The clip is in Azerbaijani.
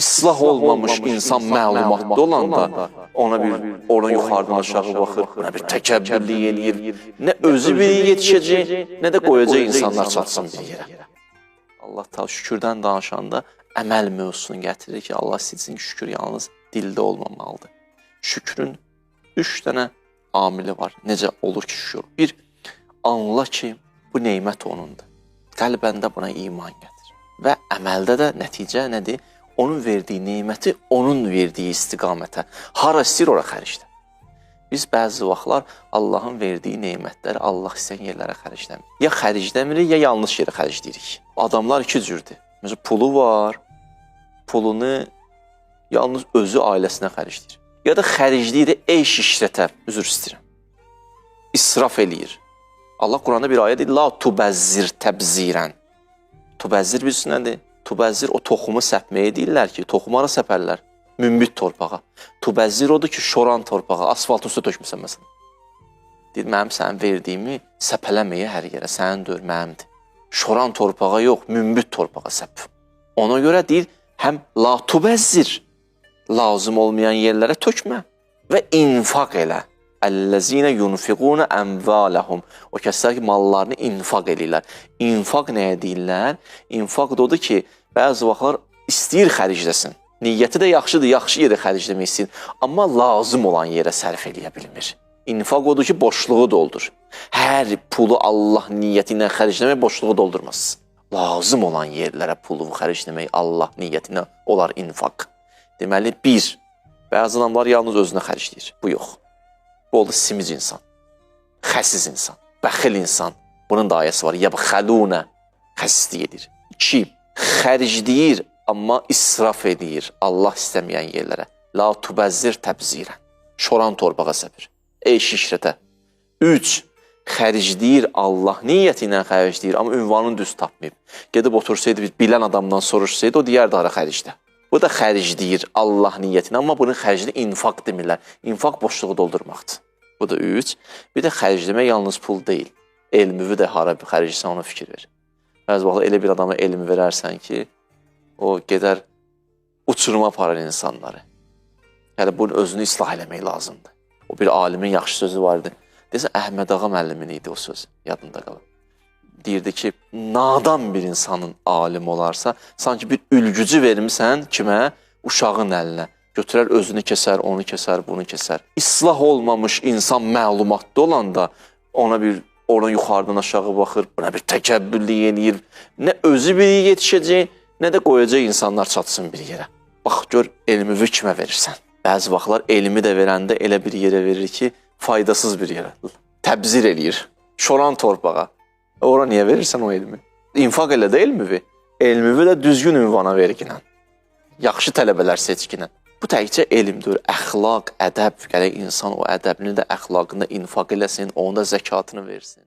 İslah olmamış insan məlumatlı olanda ona bir oradan yuxarıdan aşağı baxır, ona bir təkəbbürlük eləyir. Nə özü biri yetişəcək, nə də qoyacaq insanlar çatsın bir yerə. Allah Taala şükürdən danışanda əməl mövzusunu gətirir ki, Allah istəyir ki, şükür yalnız dildə olmamalıdır. Şükrün 3 dənə amili var. Necə olur ki, şükür? Bir, anla ki, bu neymət onundur. Qəlbəndə buna iman gətir. Və əməldə də nəticə nədir? Onun verdiyi neyməti, onun verdiyi istiqamətə. Hara istəyir, ora xərclə. Biz bəzi vaxtlar Allahın verdiyi neymətləri Allah istəyən yerlərə xərcləmirik. Ya xərcləmirik, ya yanlış yerə xərcləyirik. Adamlar iki cürdür. Məsələn, pulu var, pulunu yalnız özü ailəsinə xərcləyir. Ya da xərcləyir eyş işrətə, üzr istəyirəm. İsraf eləyir. Allah Quranda bir ayə deyir, la tubəzzir təbzirən. Tubəzzir bilirsin nədir? Tubəzzir o toxumu səpməyə deyirlər ki, toxumu ara səpərlər? Münbit torpağa. Tubəzzir odur ki, şoran torpağa, asfalt üstə tökmüsən məsələn. Deyir, mənim sənin verdiyimi səpələməyə hər yerə, sənin dör, mənimdir. Şoran torpağa yox, münbit torpağa səp. Ona görə deyir, həm la tubəzzir, lazım olmayan yerlərə tökmə və infaq elə. Əl-ləzinə yunfiqunə əmvaləhum. O kəslər ki, mallarını infaq edirlər. İnfaq nəyə deyirlər? İnfaq da odur ki, bəzi vaxtlar istəyir xərcləsin. Niyyəti də yaxşıdır, yaxşı yerə xərcləmək istəyir. Amma lazım olan yerə sərf eləyə bilmir. İnfaq odur ki, boşluğu doldur. Hər pulu Allah niyyəti ilə xərcləmək boşluğu doldurmaz. Lazım olan yerlərə pulu xərcləmək Allah niyyəti ilə olar infaq. Deməli, bir, bəzi adamlar yalnız özünə xərcləyir. Bu yox. Bu oldu simic insan, xəsiz insan, bəxil insan. Bunun da ayəsi var. Yəbxəlunə, xəsislik edir. 2. Xərcləyir, amma israf edir Allah istəməyən yerlərə. La tubəzzir təbzirən. Şoran torbağa səpir. Eyş işrətə. 3. Xərcləyir Allah niyyəti ilə xərcləyir, amma ünvanını düz tapmayıb. Gedib otursaydı, bilən adamdan soruşsaydı, o deyərdi ara xərclə. Bu da xərcləyir Allah niyyətinə, amma bunun xərcli infaq demirlər. İnfaq boşluğu doldurmaqdır. Bu da 3. Bir də xərcləmək yalnız pul deyil. Elmivi də hara xərcləyirsən, ona fikir ver. Bəzi vaxtlar elə bir adama elmi verərsən ki, o gedər uçuruma aparır insanları. Yəni, bunun özünü islah eləmək lazımdır. O bir alimin yaxşı sözü vardı. Desən, Əhməd Ağa müəllimin idi o söz, yadında qalır. Deyirdi ki, nadan bir insanın alim olarsa, sanki bir ülgücü vermirsən kimə? Uşağın əlinə. Götürər, özünü kəsər, onu kəsər, bunu kəsər. İslah olmamış insan məlumatlı olanda ona bir oradan yuxarıdan aşağı baxır, buna bir təkəbbürlük eləyir. Nə özü biri yetişəcək, nə də qoyacaq insanlar çatsın bir yerə. Bax, gör, elmi kimə verirsən. Bəzi vaxtlar elmi də verəndə elə bir yerə verir ki, faydasız bir yerə. Təbzir eləyir. Şoran torpağa. Ora niyə verirsən o elmi? İnfaq elə də elmivi. Elmivi də düzgün ünvana verginən. Yaxşı tələbələr seçginən. Bu təkcə elmdir. Əxlaq, ədəb. Gərək insan o ədəbini də əxlaqında infaq eləsin, onun da zəkatını versin.